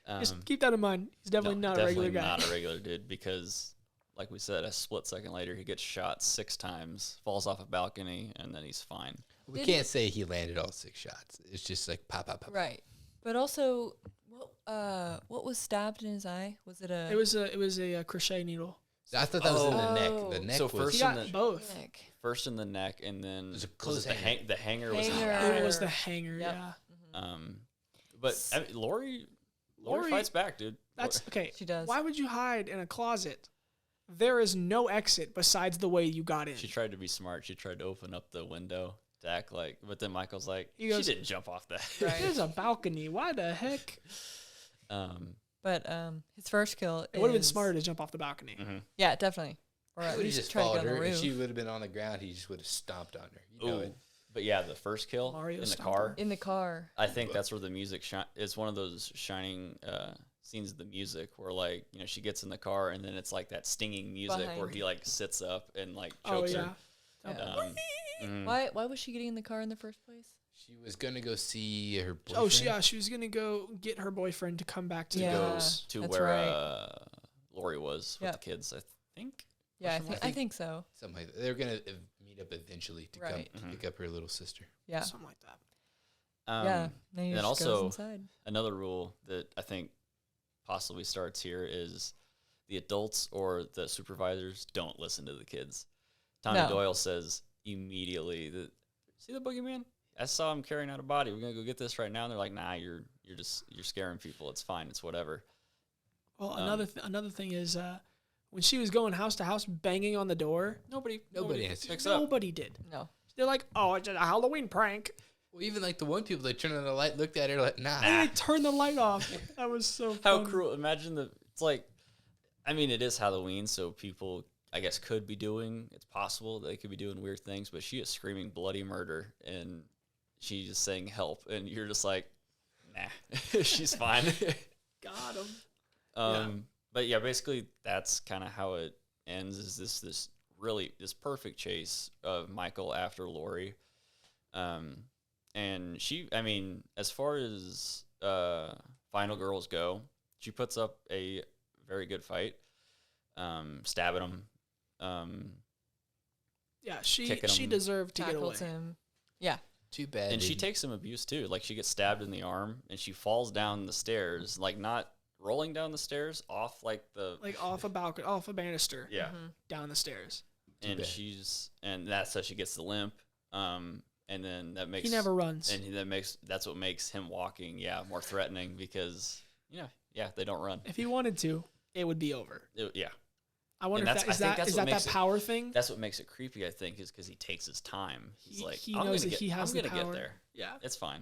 Um, Just keep that in mind. He's definitely not a regular guy. Not a regular dude, because, like we said, a split second later, he gets shot 6 times, falls off a balcony, and then he's fine. We Did can't say he landed all 6 shots. It's just like pop, pop, pop. Right. But also, what was stabbed in his eye? Was it a It was a crochet needle. I thought that was in the neck. Oh. The neck So was. first He got the- both. neck? First in the neck, and then was a was close it hanger. the hanger was in the Hanger. eye. It was the hanger. Yep. Yeah. But I mean, Lori fights back, dude. That's okay. She does. Why would you hide in a closet? There is no exit besides the way you got in. She tried to be smart. She tried to open up the window to act like, but then Michael's like, He goes- she didn't jump off that. Right. There's a balcony. Why the heck? But his first kill. It would have been is- smarter to jump off the balcony. Mm-hmm. Yeah, definitely. Or He at would have least just try to followed get on her. the If roof. she would have been on the ground, he just would have stomped on her. You know Ooh. it. But yeah, the first kill Mario in the stomped car. her. In the car. I think that's where the music is one of those shining scenes of the music where, like, you know, she gets in the car and then it's like that stinging music where Behind. he like sits up and like Oh chokes yeah. her. Mhm. Why was she getting in the car in the first place? She was gonna go see her boyfriend. Oh, she was gonna go get her boyfriend to come back to Yeah. the Goes to that's where right. Lori was with Yep. the kids, I think. Yeah, I Question think I think so. Something like that. They're gonna meet up eventually to Right. come to pick up her little sister. Yeah. something like that. Yeah. Then he and just goes also inside. another rule that I think possibly starts here is the adults or the supervisors don't listen to the kids. Tommy No. Doyle says immediately that, see the boogeyman? I saw him carrying out a body. We're gonna go get this right now. And they're like, nah, you're scaring people. It's fine. It's whatever. Well, another thing is when she was going house to house banging on the door, Nobody answered. picks up. nobody did. No. They're like, oh, it's a Halloween prank. Well, even like the one people that turned on the light looked at her like, nah. And they turned the light off. That was so How funny. cruel. Imagine it's like, I mean, it is Halloween, so people, I guess, it's possible they could be doing weird things, but she is screaming bloody murder, and she's just saying help, and you're just like, nah, she's fine. Got him. But yeah, basically that's kind of how it ends, is this perfect chase of Michael after Lori. And she, I mean, as far as Final Girls go, she puts up a very good fight, stabbing him. Yeah, she Kicking him. deserved to get away. Tackled him. Yeah. Too bad. And she they- takes some abuse too. Like, she gets stabbed in the arm and she falls down the stairs, like not rolling down the stairs, off like the, Like off a balcony, off a banister, yeah. down the stairs. And bad. and that's how she gets the limp. And then that makes He never runs. And that's what makes him walking, more threatening, because they don't run. If he wanted to, it would be over. Yeah, I wonder And if that's- that I is think that's that what makes that it- power thing. that's what makes it creepy. I think is because he takes his time. He's like, he I'm knows gonna that he has I'm the gonna power. get there. Yeah. It's fine.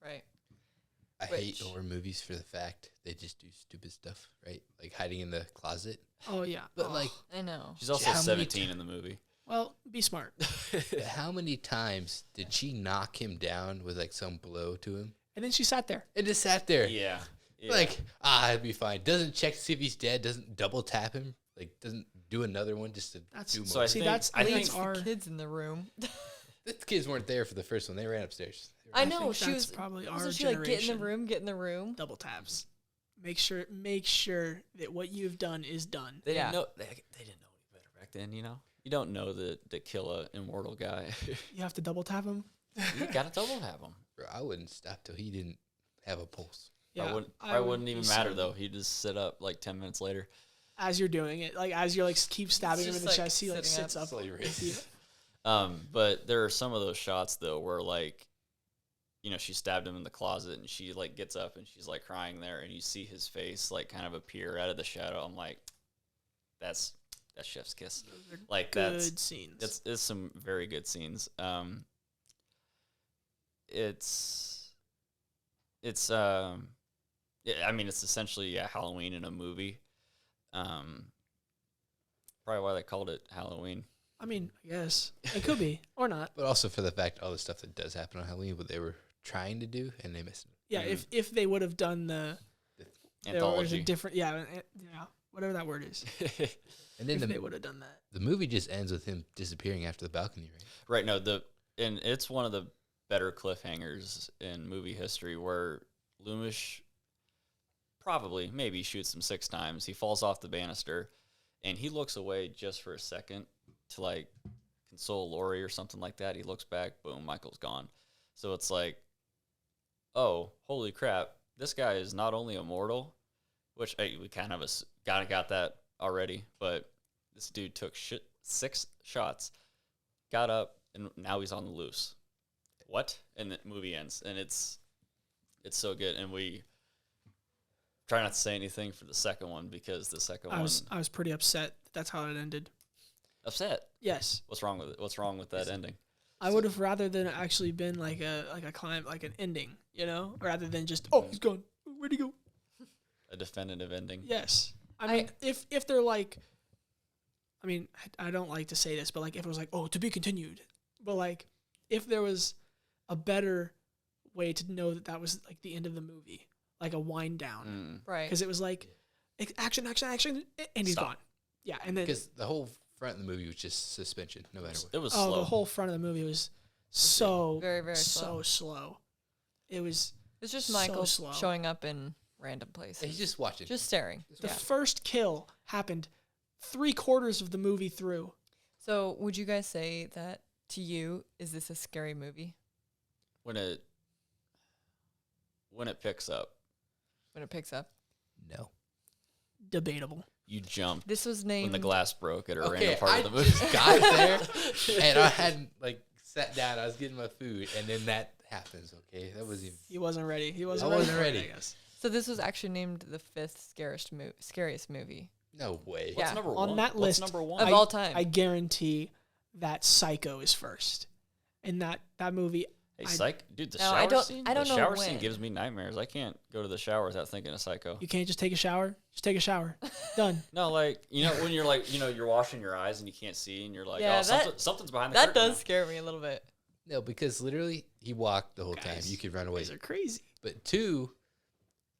Right. I hate Which- horror movies for the fact they just do stupid stuff, right? Like hiding in the closet. Oh yeah. But Oh. like, I know. She's also How many 17 in the movie. well, be smart. how many times did she knock him down with like some blow to him? And then she sat there. And just sat there. Yeah. Like, it'd be fine. Doesn't check to see if he's dead. Doesn't double tap him. Like, doesn't do another one just to That's do more. So I see. think- That's I think- that's our. Kids in the room. The kids weren't there for the first one. They ran upstairs. I think know. She that's was probably our wasn't she like get in generation. get in the room? Double taps. Make sure that what you've done is done. They Yeah. didn't know. They didn't know any better back then. You don't know to kill a immortal guy. You have to double tap him. You gotta double have him. Bro, I wouldn't stop till he didn't have a pulse. Yeah, I would wouldn't even be matter so- though. He'd just sit up like 10 minutes later. As you're doing it, like as you're like keep stabbing him in just, the like, chest, he like sitting sits up. up. Slowly with you. But there are some of those shots though where like, she stabbed him in the closet and she like gets up and she's like crying there and you see his face like kind of appear out of the shadow. I'm like, that's chef's kiss. Like Good scenes. it's some very good scenes. I mean, it's essentially Halloween in a movie. Probably why they called it Halloween. I mean, I guess it could be or not. But also for the fact all the stuff that does happen on Halloween, what they were trying to do, and they missed it. Yeah, if they would have done there was a Anthology. different whatever that word is. And then If they the would have done that. the movie just ends with him disappearing after the balcony, right? Right. No, and it's one of the better cliffhangers in movie history where Loomish maybe shoots him 6 times. He falls off the banister and he looks away just for a second to like console Lori or something like that. He looks back, boom, Michael's gone. So it's like, oh, holy crap. This guy is not only immortal, which we kind of got that already, but this dude took 6 shots, got up, and now he's on the loose. What? And the movie ends, and it's so good. And we try not to say anything for the second one because the second I one was pretty upset. That's how it ended. upset. Yes, What's wrong with it? What's wrong with that ending? I would have rather than actually been like a climb, like an ending, rather than just he's gone. Where'd he go? A definitive ending. Yes, I mean if they're like, I mean I don't like to say this, but like if it was like to be continued, but like if there was a better way to know that was like the end of the movie, like a wind down, Right. because it was like action, and he's Stop. gone. Yeah, and then Because the whole front of the movie was just suspension, no matter what. It was slow. the whole front of the movie was so Very, very so slow. slow. It was It's just so Michael slow. showing up in random places. He's just watching. Just staring. the Yeah. first kill happened 3/4 of the movie through. So would you guys say that to you, is this a scary movie when it picks up. when it picks up? no. Debatable. you jumped This was when named the glass broke at a Okay, random part I of the movie. just got there, and I hadn't sat down. I was getting my food, and then that happens. Okay, that was even. He wasn't ready. He I wasn't wasn't ready. ready. I guess. So this was actually named the 5th scariest movie No way. Yeah. What's number On one? that What's list number one? of all time. I guarantee that Psycho is first. And that movie, Hey, I- dude, the No, shower I don't- scene. I don't the know shower scene when. gives me nightmares. I can't go to the shower without thinking of Psycho. you can't just take a shower. Just take a shower. Done. No, when you're you're washing your eyes and you can't see, and you're like, Yeah, oh, something's behind the that curtain does now. scare me a little bit. No, because literally he walked the whole time. Guys, You could run away. These are crazy. But 2,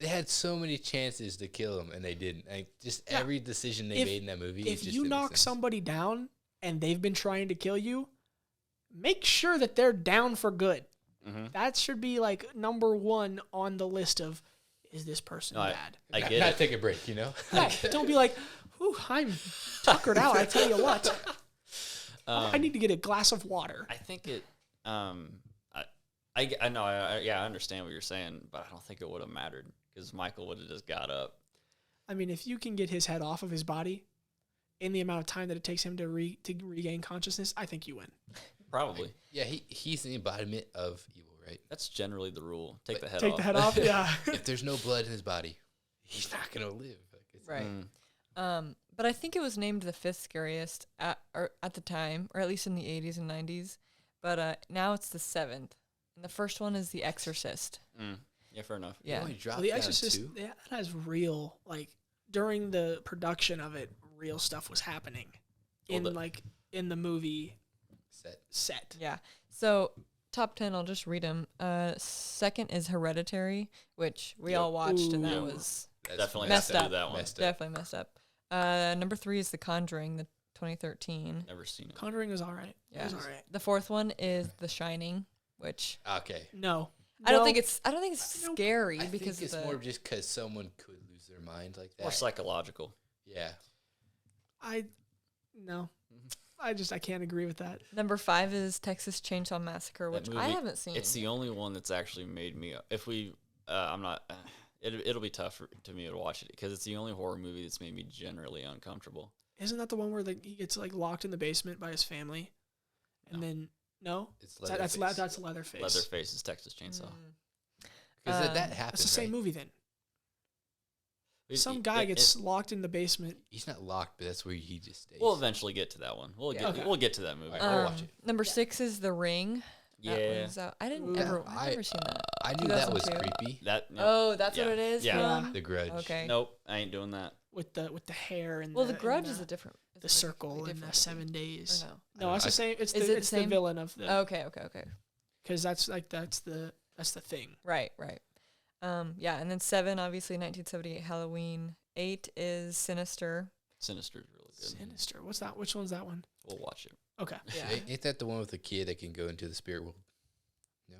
they had so many chances to kill him, and they didn't. Just Yeah. every decision they If- made in that movie. If just you didn't make knock sense. somebody down and they've been trying to kill you, make sure that they're down for good. Mhm. That should be number 1 on the list of, is this person No, bad? I Not- get not it. take a break, you know. Yeah, don't be like, "Ooh, I'm tuckered out." I tell you what, I need to get a glass of water. I think it. I know. I understand what you're saying, but I don't think it would have mattered because Michael would have just got up. I mean, if you can get his head off of his body in the amount of time that it takes him to regain consciousness, I think you win. Probably. Yeah, he's the embodiment of evil, right? That's generally the rule. Take the head Take off. the head off. Yeah. If there's no blood in his body, he's not gonna live. Right. Mm. But I think it was named the 5th scariest at the time, or at least in the 80s and 90s. But now it's the 7th. And the first one is The Exorcist. Yeah, fair enough. Yeah. Oh, he dropped Well, The down Exorcist, too? that has real, during the production of it, real stuff was happening in the movie set. Yeah. So top 10, I'll just read them. Second is Hereditary, which we all watched, and that Ooh. was That's Definitely messed have to up. do that one. Messed up. definitely messed up. Number 3 is The Conjuring, the 2013. Never seen it. Conjuring was all right. Yeah. It was all right. The 4th one is The Shining, which Okay. No. I don't No. think it's Nope. scary I because think it's of the, more just because someone could lose their mind like that. Or psychological. Yeah. No. I can't agree with that. Number 5 is Texas Chainsaw Massacre, That which I movie, haven't seen. It's the only one that's actually made me. If we, I'm not. It'll be tough to me to watch it because it's the only horror movie that's made me generally uncomfortable. Isn't that the one where he gets locked in the basement by his family, and then no? It's That's Leatherface. that's Leatherface. Leatherface is Texas Chainsaw. Because that happens. That's the same right? movie then. It- Some it- guy it- gets locked in the basement. He's not locked, but that's where he just stays. We'll eventually get to that one. We'll Yeah. get to that movie. Alright, I'll watch it. Number 6 is The Ring. That Yeah. one's out. I didn't Ooh. ever. I- I've never seen that. I knew that was 2002? creepy. That. No, Oh, that's Yeah. what it is. Yeah. from? The Grudge. Okay. Nope, I ain't doing that. with the hair and Well, the The Grudge and is the, a different. the it's like circle completely and the different. 7 days. Or no. No, it's I- the same. It's Is the it it's the the same? villain of the Okay. because that's the thing. Right. Yeah, and then 7, obviously 1978 Halloween. 8 is Sinister. Sinister's really good. Sinister. What's that? Which one's that one? We'll watch it. Okay. Yeah. Ain't that the one with the kid that can go into the spirit world?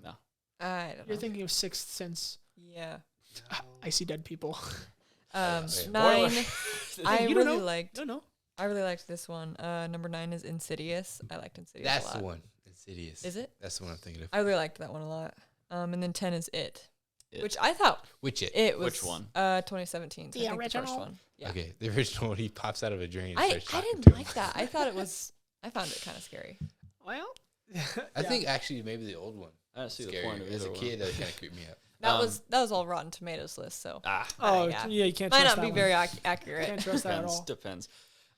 No. I don't know. You're thinking of Sixth Sense. Yeah. I see dead people. Wait. 9. I You don't really know? liked. No. I really liked this one. Number 9 is Insidious. I liked Insidious That's a lot. the one. Insidious. Is it? That's the one I'm thinking of. I really liked that one a lot. And then 10 is It, It. which I thought Which it? it was. Which one? 2017. So The I think the first original? one. Yeah. Okay, the original one. He pops out of a drain. And I starts talking didn't to him. like that. I thought it was. I found it kind of scary. Well, I think actually maybe the old one. I don't see the Scary. point of As a either kid, one. that kind of creeped me out. That was all Rotten Tomatoes list. So Oh, yeah. yeah. You can't might trust not that be one. very accurate. Can't trust that at all. Depends.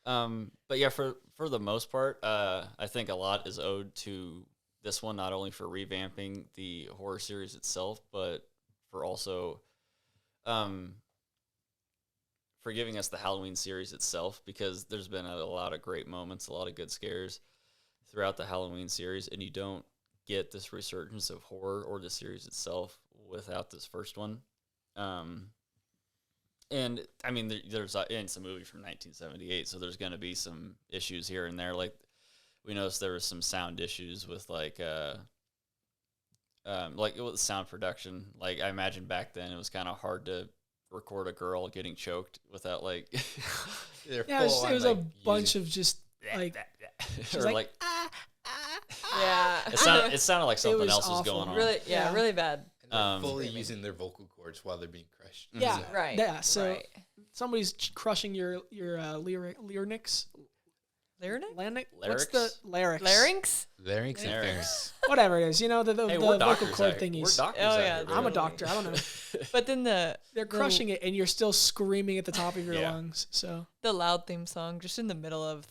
But yeah, for the most part, I think a lot is owed to this one, not only for revamping the horror series itself, but for also for giving us the Halloween series itself, because there's been a lot of great moments, a lot of good scares throughout the Halloween series, and you don't get this resurgence of horror or the series itself without this first one. And I mean, there's it's a movie from 1978, so there's going to be some issues here and there. Like we noticed there was some sound issues with like with sound production. Like I imagine back then it was kind of hard to record a girl getting choked without like They're Yeah, it was, full it was on, a like, bunch of just like or like, like Yeah. it sounded like something was else was awful. going on. Really, yeah, Yeah. really bad. And they're fully Screaming. using their vocal cords while they're being crushed. Yeah, Right. Yeah, so right. somebody's crushing your larynx. What's the larynx? Larynx? Larynx and Larynx. pharynx. Whatever it is, the Hey, vocal we're doctors. cord We're thingies. doctors. Oh, out yeah, here, I'm a bro. doctor. I don't know. But then They're crushing it, and you're still screaming at the top of your Yeah. lungs. So the loud theme song just in the middle of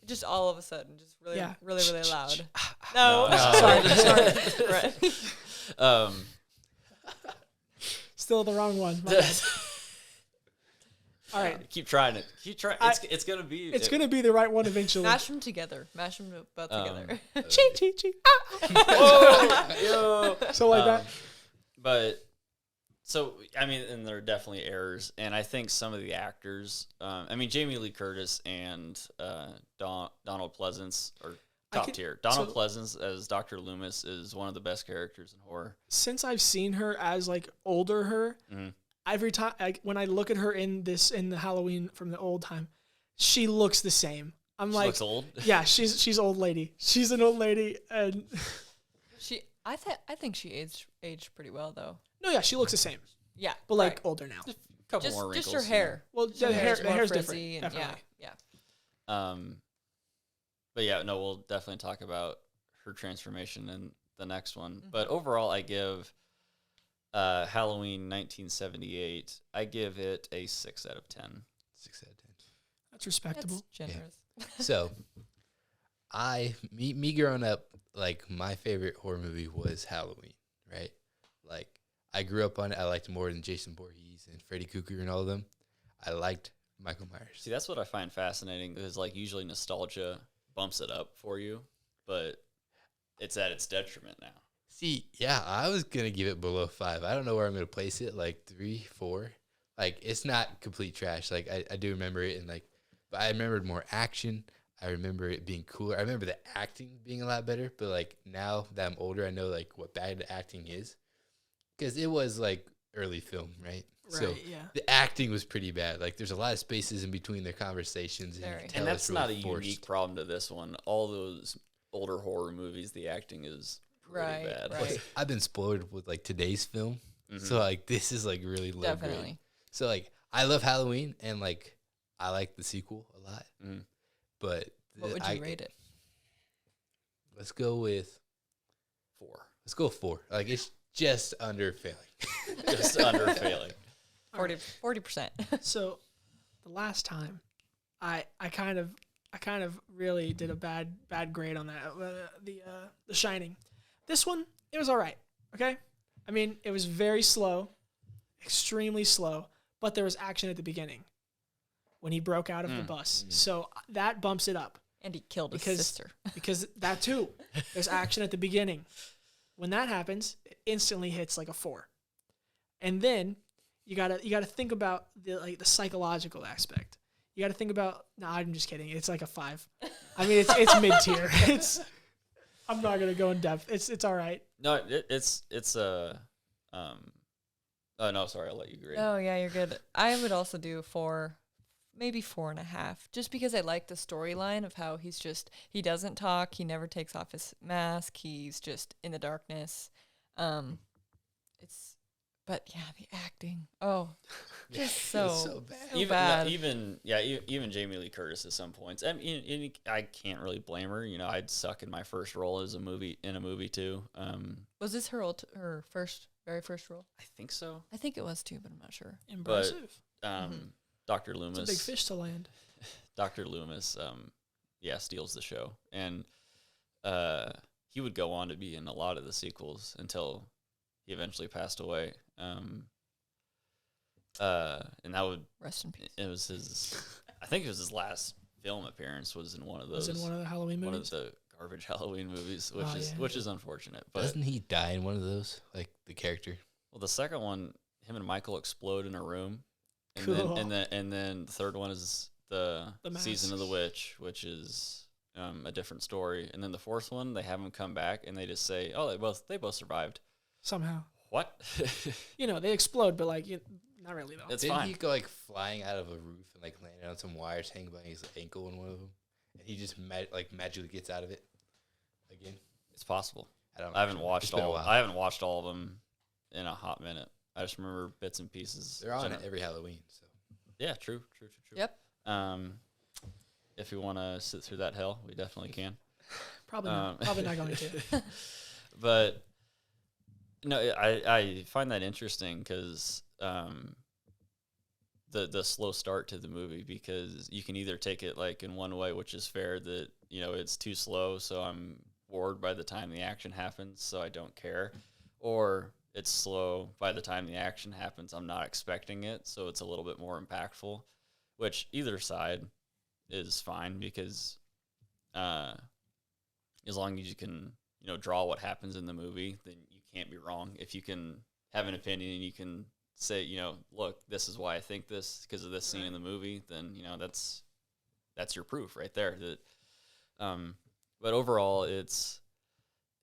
just all of a sudden, just really, Yeah. really, really loud. No. sorry. Right. still the wrong one. My bad. All right, Keep trying it. Keep trying. It's gonna be. it's gonna be the right one eventually. Mash them together. Mash them both together. Cheat, cheat, cheat. Yo. So like that. But so I mean, and there are definitely errors, and I think some of the actors. I mean, Jamie Lee Curtis and Donald Pleasance are top tier. Donald Pleasance as Dr. Loomis is one of the best characters in horror. Since I've seen her as like older her, every time when I look at her in the Halloween from the old time, she looks the same. I'm She like, looks old. yeah, she's old lady. She's an old lady, and I think she aged pretty well though. no, yeah, she looks the same, Yeah. but like right. older now. A couple more wrinkles. Just her hair. Well, Her the hair's more hair's frizzy different. and Definitely. yeah. But yeah, no, we'll definitely talk about her transformation in the next one. Mm-hmm. But overall, I give Halloween 1978. I give it a 6 out of 10. 6 out of 10. That's respectable. That's generous. So, me growing up, like my favorite horror movie was Halloween, right? Like I grew up on it. I liked it more than Jason Voorhees and Freddy Krueger and all of them. I liked Michael Myers. See, that's what I find fascinating is like usually nostalgia bumps it up for you, but it's at its detriment now. See, yeah, I was gonna give it below 5. I don't know where I'm gonna place it, like 3, 4. Like it's not complete trash. Like I do remember it, and like, but I remembered more action. I remember it being cooler. I remember the acting being a lot better. But like now that I'm older, I know like what bad acting is, because it was like early film, right? So yeah. the acting was pretty bad. Like there's a lot of spaces in between their conversations, and, you Very. can tell And that's it's really not a forced. unique problem to this one. All those older horror movies, the acting is pretty Right, bad. right. I've been spoiled with like today's film, so like this is like really low grade. Definitely. So like I love Halloween, and like I like the sequel a lot, but What would you rate it? Let's go with 4. let's go 4. Like it's just under failing. Just under failing. 40%. So the last time, I kind of really did a bad grade on that. The Shining. This one, it was all right. Okay, I mean it was very slow, extremely slow, but there was action at the beginning when he broke out of the bus. So that bumps it up And he killed his because sister. because that too. There's action at the beginning. When that happens, it instantly hits like a 4. And then you gotta think about the psychological aspect. You gotta think about. No, I'm just kidding. It's like a 5. I mean, it's mid tier. I'm not gonna go in depth. It's all right. No, it's a. Oh no, sorry, I'll let you grade. Oh yeah, you're good. I would also do 4, maybe 4.5, just because I like the storyline of how he doesn't talk, he never takes off his mask, he's just in the darkness. But yeah, the acting. Oh, just so so bad. bad. Even Jamie Lee Curtis at some points. I mean, I can't really blame her. You know, I'd suck in my first role as in a movie too. Was this her very first role? I think so. I think it was too, but I'm not sure. Impressive. Dr. Loomis. It's a big fish to land. Dr. Loomis, steals the show, and he would go on to be in a lot of the sequels until he eventually passed away. And that would Rest in peace. it was his. I think it was his last film appearance. Was in one of those. Was in one of the Halloween one movies. of the garbage Halloween movies, which is unfortunate. But Doesn't he die in one of those? Like the character. well, the second one, him and Michael explode in a room, and Cool. then the third one is the Season of the Mask. Witch, which is a different story. And then the fourth one, they have him come back and they just say, "Oh, they both survived." Somehow, What? they explode, but like not really though. It's Didn't fine. he go like flying out of a roof and like landed on some wires hanging by his ankle in one of them? And he just magically gets out of it again. It's possible. I don't. I haven't know. watched It's been a all. while. I haven't watched all of them in a hot minute. I just remember bits and pieces. They're on it every Halloween. So Yeah, true. Yep. If we want to sit through that hell, we definitely can. Probably not. Probably not going to. But no, I find that interesting because the slow start to the movie, because you can either take it like in one way, which is fair, that it's too slow, so I'm bored by the time the action happens, so I don't care, or it's slow by the time the action happens, I'm not expecting it, so it's a little bit more impactful. Which either side is fine, because as long as you can draw what happens in the movie, then you can't be wrong. If you can have an opinion and you can say, look, this is why I think this because of this scene in the movie, then that's your proof right there. That, but overall, it's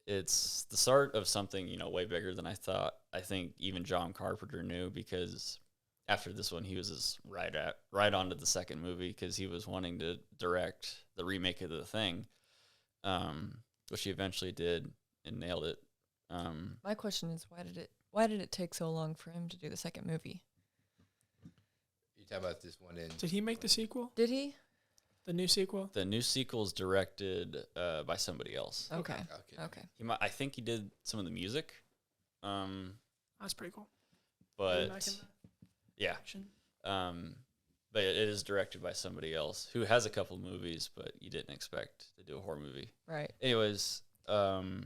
the start of something way bigger than I thought. I think even John Carpenter knew, because after this one, he was just right onto the second movie, because he was wanting to direct the remake of The Thing, which he eventually did and nailed it. My question is, why did it take so long for him to do the second movie? You talk about this one in. Did he make the sequel? Did he? The new sequel? The new sequel is directed by somebody else. Okay. I think he did some of the music. That's pretty cool. But Back in the yeah. action. But it is directed by somebody else who has a couple movies, but you didn't expect to do a horror movie. Right. Anyways, that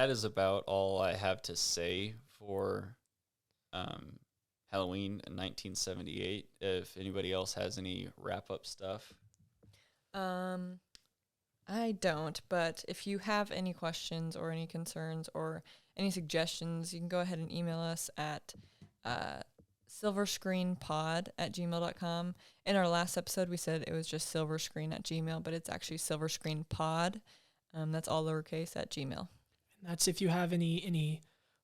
is about all I have to say for Halloween in 1978. If anybody else has any wrap-up stuff. I don't, but if you have any questions or any concerns or any suggestions, you can go ahead and email us at silverscreenpod@gmail.com. In our last episode, we said it was just silverscreen@gmail, but it's actually silverscreenpod. That's all lowercase at Gmail. And that's if you have any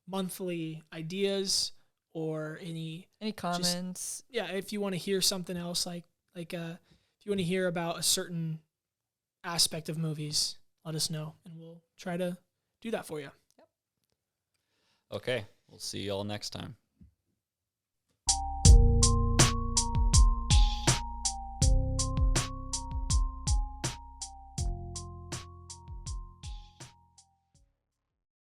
monthly ideas or any comments. If you want to hear something else, if you want to hear about a certain aspect of movies, let us know, and we'll try to do that for you. Okay, we'll see y'all next time.